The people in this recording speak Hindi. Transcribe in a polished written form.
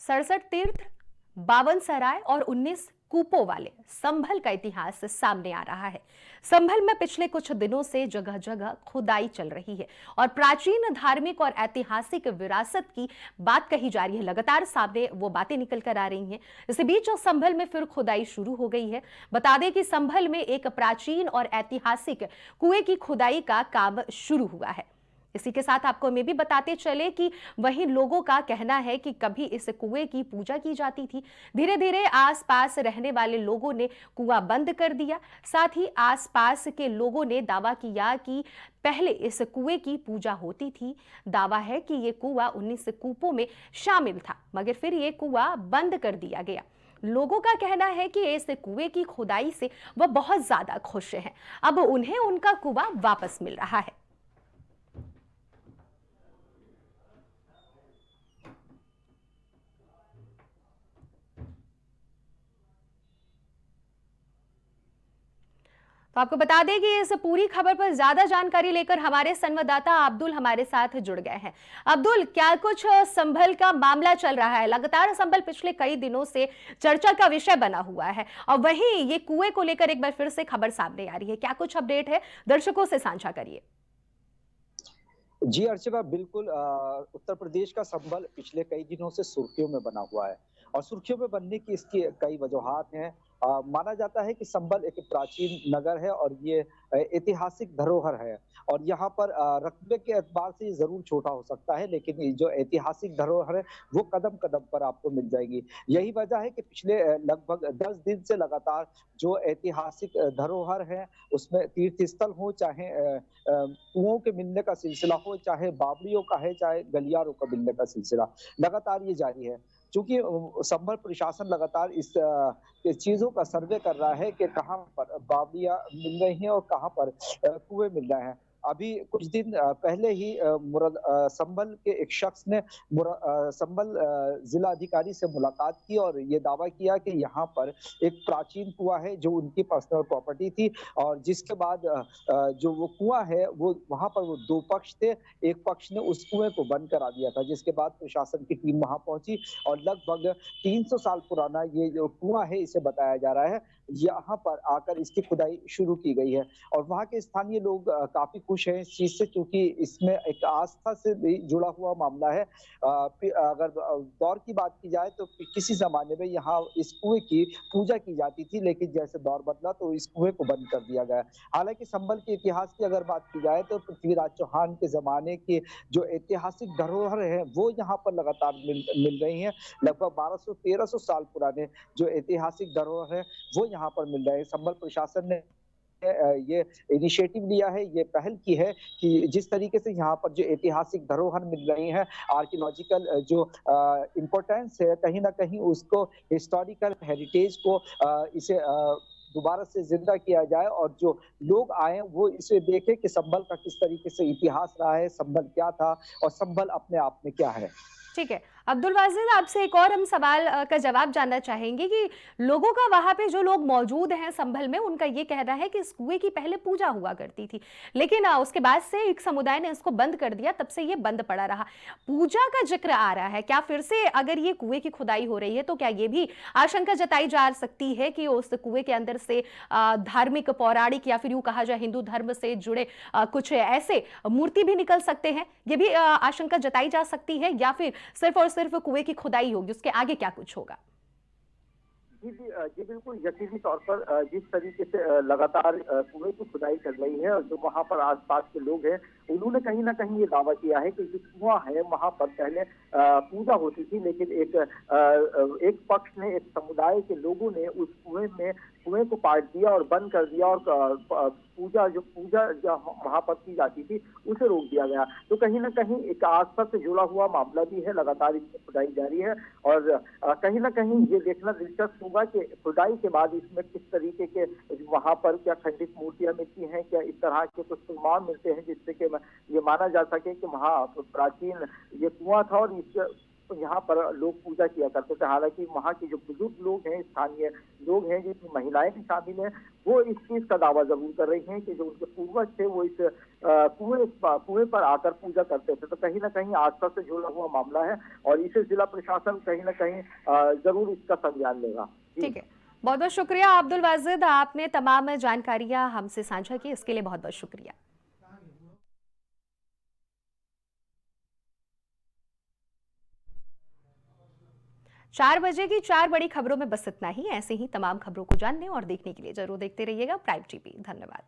67 तीर्थ, 52 सराय और 19 कूपों वाले संभल का इतिहास सामने आ रहा है। संभल में पिछले कुछ दिनों से जगह जगह खुदाई चल रही है और प्राचीन धार्मिक और ऐतिहासिक विरासत की बात कही जा रही है। लगातार सामने वो बातें निकल कर आ रही हैं। इसी बीच संभल में फिर खुदाई शुरू हो गई है। बता दें कि संभल में एक प्राचीन और ऐतिहासिक कुएं की खुदाई का काम शुरू हुआ है। इसी के साथ आपको मैं भी बताते चले कि वहीं लोगों का कहना है कि कभी इस कुएं की पूजा की जाती थी। धीरे धीरे आसपास रहने वाले लोगों ने कुआं बंद कर दिया। साथ ही आसपास के लोगों ने दावा किया कि पहले इस कुएं की पूजा होती थी। दावा है कि ये कुआं 19 कूपों में शामिल था, मगर फिर ये कुआं बंद कर दिया गया। लोगों का कहना है कि इस कुएं की खुदाई से वह बहुत ज्यादा खुश हैं। अब उन्हें उनका कुआं वापस मिल रहा है। तो आपको बता दें कि इस पूरी खबर पर ज्यादा जानकारी लेकर हमारे संवाददाता अब्दुल हमारे साथ जुड़ गए हैं। अब्दुल, क्या कुछ संभल का मामला चल रहा है? लगातार संभल पिछले कई दिनों से चर्चा का विषय बना हुआ है और वहीं ये कुएं को लेकर एक बार फिर से खबर सामने आ रही है। क्या कुछ अपडेट है, दर्शकों से साझा करिए। जी अर्चना, बिल्कुल उत्तर प्रदेश का संभल पिछले कई दिनों से सुर्खियों में बना हुआ है और सुर्खियों में बनने की इसकी कई वजूहात हैं। माना जाता है कि संभल एक प्राचीन नगर है और ये ऐतिहासिक धरोहर है और यहाँ पर रकबे के एतबार से ये जरूर छोटा हो सकता है, लेकिन ये जो ऐतिहासिक धरोहर है वो कदम कदम पर आपको मिल जाएगी। यही वजह है कि पिछले लगभग 10 दिन से लगातार जो ऐतिहासिक धरोहर है उसमें तीर्थ स्थल हो, चाहे कुओं के मिलने का सिलसिला हो, चाहे बावड़ियों का है, चाहे गलियारों का मिलने का सिलसिला, लगातार ये जारी है। चूंकि संभल प्रशासन लगातार इस चीजों का सर्वे कर रहा है कि कहाँ पर बावड़ियां मिल रही हैं और कहाँ पर कुएं मिल रहे हैं। अभी कुछ दिन पहले ही संभल के एक शख्स ने संभल जिला अधिकारी से मुलाकात की और ये दावा किया कि यहाँ पर एक प्राचीन कुआं है जो उनकी पर्सनल प्रॉपर्टी थी और जिसके बाद जो वो कुआं है वो वहां पर वो दो पक्ष थे। एक पक्ष ने उस कुएं को बंद करा दिया था, जिसके बाद प्रशासन की टीम वहां पहुंची और लगभग 300 साल पुराना ये जो कुआं है इसे बताया जा रहा है, यहाँ पर आकर इसकी खुदाई शुरू की गई है और वहां के स्थानीय लोग काफी खुश हैं इस चीज से, क्योंकि इसमें एक आस्था से भी जुड़ा हुआ मामला है। अगर दौर की बात की जाए तो किसी जमाने में यहाँ इस कुएं की पूजा की जाती थी, लेकिन जैसे दौर बदला तो इस कुएं को बंद कर दिया गया। हालांकि संभल के इतिहास की अगर बात की जाए तो पृथ्वीराज चौहान के जमाने के जो ऐतिहासिक धरोहर है वो यहाँ पर लगातार मिल रही है। लगभग 1200-1300 साल पुराने जो ऐतिहासिक धरोहर है वो यहाँ पर मिल रहे हैं। संभल प्रशासन ने ये इनिशिएटिव लिया है, ये पहल की है कि जिस तरीके से यहाँ पर जो ऐतिहासिक धरोहर मिल रही है, आर्कियोलॉजिकल जो इम्पोर्टेंस है, कहीं ना कहीं उसको हिस्टोरिकल हेरिटेज को इसे दोबारा से जिंदा किया जाए और जो लोग आए वो इसे देखें कि संभल का किस तरीके से इतिहास रहा है, संभल क्या था और संभल अपने आप में क्या है। ठीक है अब्दुल वाजिद, आपसे एक और हम सवाल का जवाब जानना चाहेंगे कि लोगों का वहां पे जो लोग मौजूद हैं संभल में, उनका ये कहना है कि इस कुएं की पहले पूजा हुआ करती थी, लेकिन उसके बाद से एक समुदाय ने इसको बंद कर दिया, तब से ये बंद पड़ा रहा। पूजा का जिक्र आ रहा है, क्या फिर से अगर ये कुएं की खुदाई हो रही है तो क्या ये भी आशंका जताई जा सकती है कि उस कुएं के अंदर से धार्मिक पौराणिक या फिर यूं कहा जाए हिंदू धर्म से जुड़े कुछ ऐसे मूर्ति भी निकल सकते हैं? ये भी आशंका जताई जा सकती है या फिर सिर्फ और सिर्फ कुएं की खुदाई होगी, उसके आगे क्या कुछ होगा? जी जी जी बिल्कुल, यकीनी तौर पर जिस तरीके से लगातार कुएं की खुदाई चल रही है और जो वहां पर आसपास के लोग हैं उन्होंने कहीं ना कहीं ये दावा किया है कि जो कुआं है वहां पर पहले पूजा होती थी, लेकिन एक पक्ष ने, एक समुदाय के लोगों ने उस कुएं को पाट दिया और बंद कर दिया और पूजा जो वहां पर की जाती थी उसे रोक दिया गया। तो कहीं ना कहीं एक आस्था से जुड़ा हुआ मामला भी है, लगातार इसकी खुदाई जारी है और कहीं ना कहीं ये देखना दिलचस्प होगा कि खुदाई के बाद इसमें किस तरीके के वहां पर क्या खंडित मूर्तियां मिलती हैं, क्या इस तरह के कुछ प्रमाण मिलते हैं जिससे कि ये माना जा सके कि वहाँ प्राचीन ये कुआं था और तो यहाँ पर लोग पूजा किया करते थे। हालांकि वहाँ के जो बुजुर्ग लोग हैं, स्थानीय लोग हैं, जिसमें महिलाएं भी शामिल हैं, वो इस चीज का दावा जरूर कर रही हैं कि जो उनके पूर्वज थे वो इस कुएं पर आकर पूजा करते थे। तो कहीं ना कहीं आस्था से जुड़ा हुआ मामला है और इसे जिला प्रशासन कहीं ना कहीं जरूर इसका संज्ञान लेगा। ठीक है, बहुत बहुत शुक्रिया अब्दुल वाजिद, आपने तमाम जानकारियां हमसे साझा की, इसके लिए बहुत बहुत शुक्रिया। 4 बजे की 4 बड़ी खबरों में बस इतना ही। ऐसे ही तमाम खबरों को जानने और देखने के लिए जरूर देखते रहिएगा प्राइम टीवी। धन्यवाद।